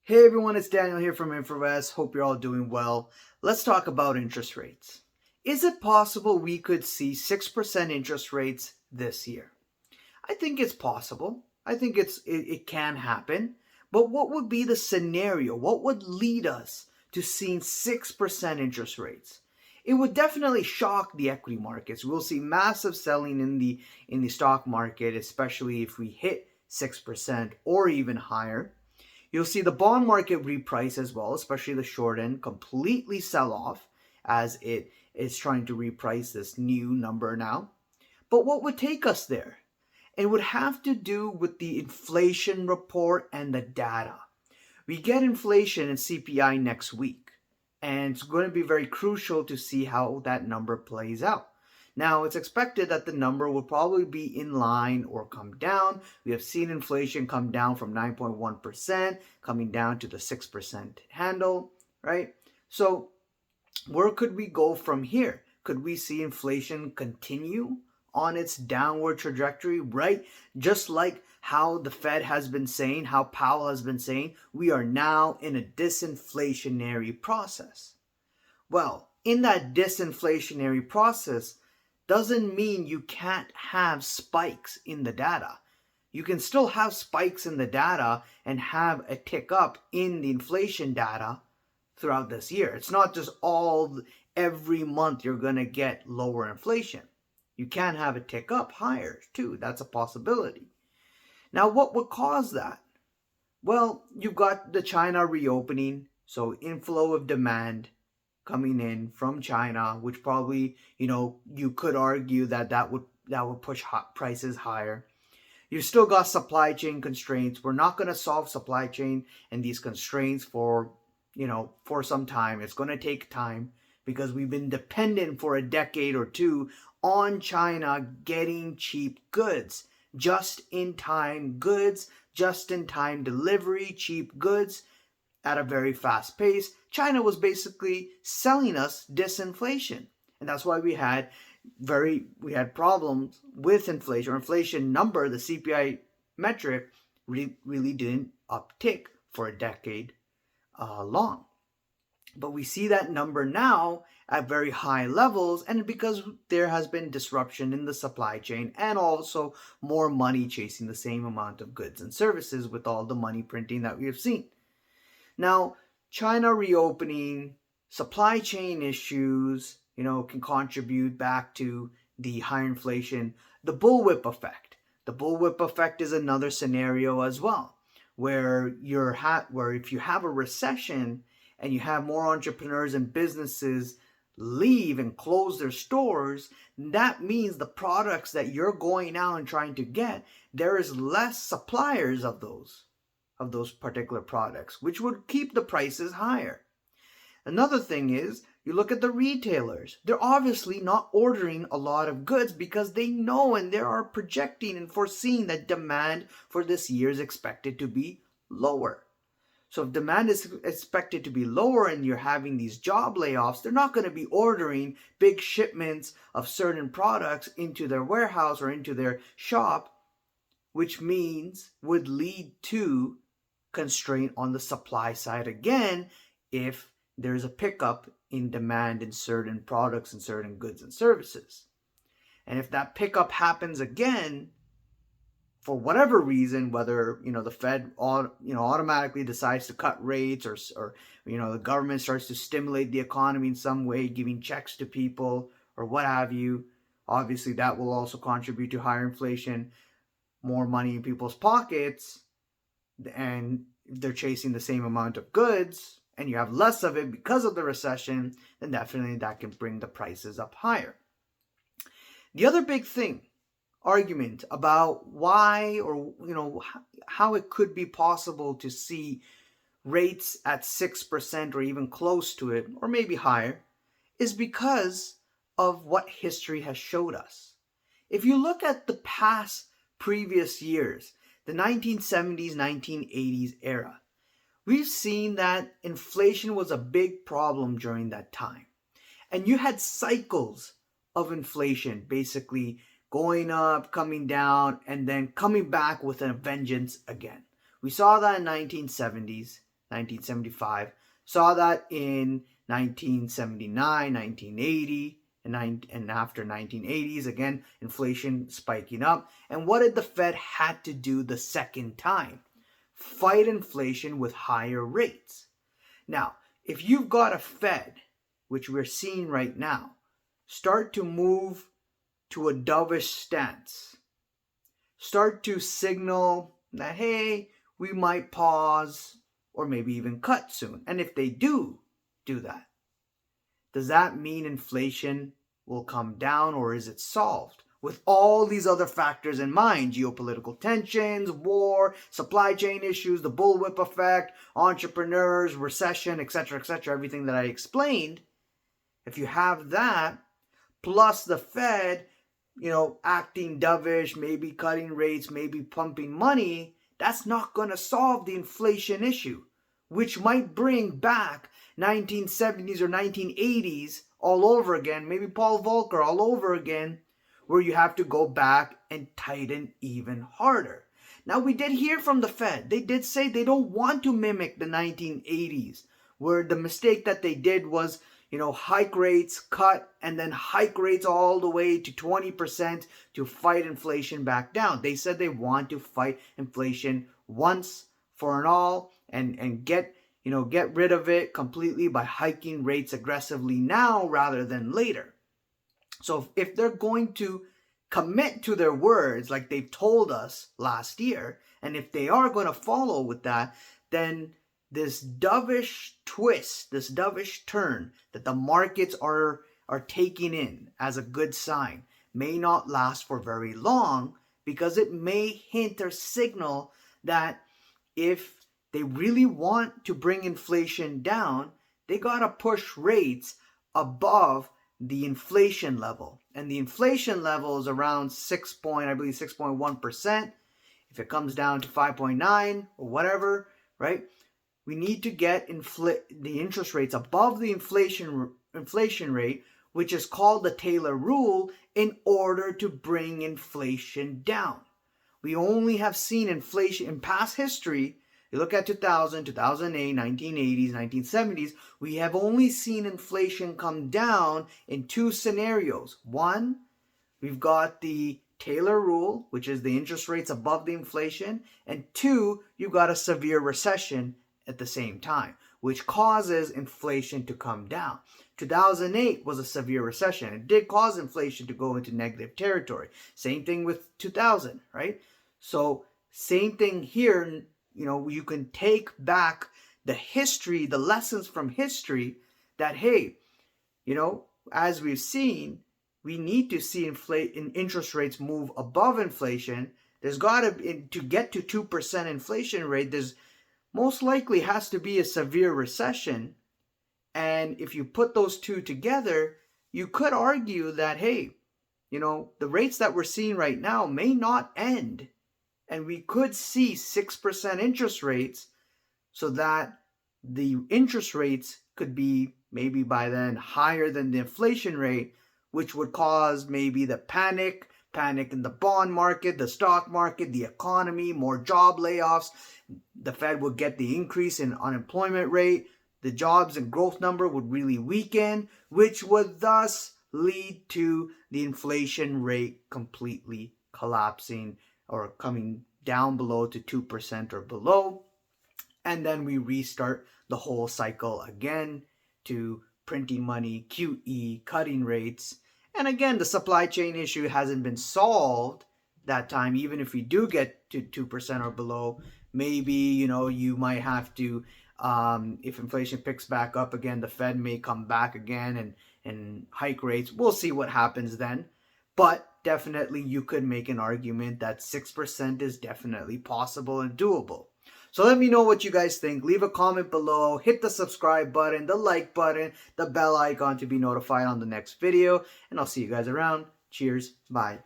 Hey everyone, it's Daniel here from InfoVest. Hope you're all doing well. Let's talk about interest rates. Is it possible we could see 6% interest rates this year? I think it's possible. I think it can happen. But what would be the scenario? What would lead us to seeing 6% interest rates? It would definitely shock the equity markets. We'll see massive selling in the stock market, especially if we hit 6% or even higher. You'll see the bond market reprice as well, especially the short end, completely sell off as it is trying to reprice this new number now. But what would take us there? It would have to do with the inflation report and the data. We get inflation and CPI next week, and it's going to be very crucial to see how that number plays out. Now, it's expected that the number will probably be in line or come down. We have seen inflation come down from 9.1%, coming down to the 6% handle, right? So, where could we go from here? Could we see inflation continue on its downward trajectory, right? Just like how the Fed has been saying, how Powell has been saying, we are now in a disinflationary process. Well, in that disinflationary process, doesn't mean you can't have spikes in the data. You can still have spikes in the data and have a tick up in the inflation data throughout this year. It's not just every month you're going to get lower inflation. You can have a tick up higher too. That's a possibility. Now, what would cause that? Well, you've got the China reopening, so inflow of demand coming in from China, which probably, you could argue that would push prices higher. You've still got supply chain constraints. We're not going to solve supply chain and these constraints for some time. It's going to take time because we've been dependent for a decade or two on China getting cheap goods, just-in-time goods, just-in-time delivery, cheap goods at a very fast pace. China was basically selling us disinflation. And that's why we had problems with inflation. Our inflation number, the CPI metric, really didn't uptick for a decade long. But we see that number now at very high levels, and because there has been disruption in the supply chain and also more money chasing the same amount of goods and services with all the money printing that we have seen. Now, China reopening, supply chain issues, can contribute back to the higher inflation. The bullwhip effect. The bullwhip effect is another scenario as well, where if you have a recession and you have more entrepreneurs and businesses leave and close their stores, that means the products that you're going out and trying to get, there is less suppliers of those particular products, which would keep the prices higher. Another thing is, you look at the retailers. They're obviously not ordering a lot of goods because they know and they are projecting and foreseeing that demand for this year is expected to be lower. So if demand is expected to be lower and you're having these job layoffs, they're not going to be ordering big shipments of certain products into their warehouse or into their shop, which would lead to constraint on the supply side again if there's a pickup in demand in certain products and certain goods and services. And if that pickup happens again, for whatever reason, whether the Fed automatically decides to cut rates or the government starts to stimulate the economy in some way, giving checks to people or what have you, obviously that will also contribute to higher inflation, more money in people's pockets. And if they're chasing the same amount of goods and you have less of it because of the recession, then definitely that can bring the prices up higher. The other big argument about why or how it could be possible to see rates at 6% or even close to it or maybe higher is because of what history has showed us. If you look at the previous years, the 1970s, 1980s era, we've seen that inflation was a big problem during that time. And you had cycles of inflation basically going up, coming down, and then coming back with a vengeance again. We saw that in 1970s. 1975. Saw that in 1979, 1980, and after 1980s, again, inflation spiking up. And what did the Fed had to do the second time? Fight inflation with higher rates. Now, if you've got a Fed, which we're seeing right now, start to move to a dovish stance, start to signal that, hey, we might pause or maybe even cut soon. And if they do that, does that mean inflation will come down, or is it solved? With all these other factors in mind, geopolitical tensions, war, supply chain issues, the bullwhip effect, entrepreneurs, recession, etc., everything that I explained, if you have that, plus the Fed, acting dovish, maybe cutting rates, maybe pumping money, that's not going to solve the inflation issue, which might bring back 1970s or 1980s all over again, maybe Paul Volcker all over again, where you have to go back and tighten even harder. Now, we did hear from the Fed. They did say they don't want to mimic the 1980s, where the mistake that they did was, hike rates, cut, and then hike rates all the way to 20% to fight inflation back down. They said they want to fight inflation once for and all and get rid of it completely by hiking rates aggressively now rather than later. So if they're going to commit to their words like they've told us last year, and if they are going to follow with that, then this dovish twist, this dovish turn that the markets are taking in as a good sign may not last for very long, because it may hint or signal that if they really want to bring inflation down, they got to push rates above the inflation level. And the inflation level is around 6.1%. If it comes down to 5.9 or whatever, right? We need to get the interest rates above the inflation rate, which is called the Taylor rule, in order to bring inflation down. We only have seen inflation in past history. You look at 2000, 2008, 1980s, 1970s, we have only seen inflation come down in two scenarios. One, we've got the Taylor rule, which is the interest rates above the inflation. And two, you've got a severe recession at the same time, which causes inflation to come down. 2008 was a severe recession. It did cause inflation to go into negative territory. Same thing with 2000, right? So same thing here. You can take back the history, the lessons from history that, hey, as we've seen, we need to see interest rates move above inflation. There's got to get to 2% inflation rate, there's most likely has to be a severe recession. And if you put those two together, you could argue that, hey, the rates that we're seeing right now may not end. And we could see 6% interest rates, so that the interest rates could be maybe by then higher than the inflation rate, which would cause maybe the panic in the bond market, the stock market, the economy, more job layoffs. The Fed would get the increase in unemployment rate. The jobs and growth number would really weaken, which would thus lead to the inflation rate completely collapsing or coming down below to 2% or below. And then we restart the whole cycle again to printing money, QE, cutting rates. And again, the supply chain issue hasn't been solved that time. Even if we do get to 2% or below, maybe, you might have to, if inflation picks back up again, the Fed may come back again and hike rates. We'll see what happens then. But definitely you could make an argument that 6% is definitely possible and doable. So let me know what you guys think. Leave a comment below. Hit the subscribe button, the like button, the bell icon to be notified on the next video. And I'll see you guys around. Cheers. Bye.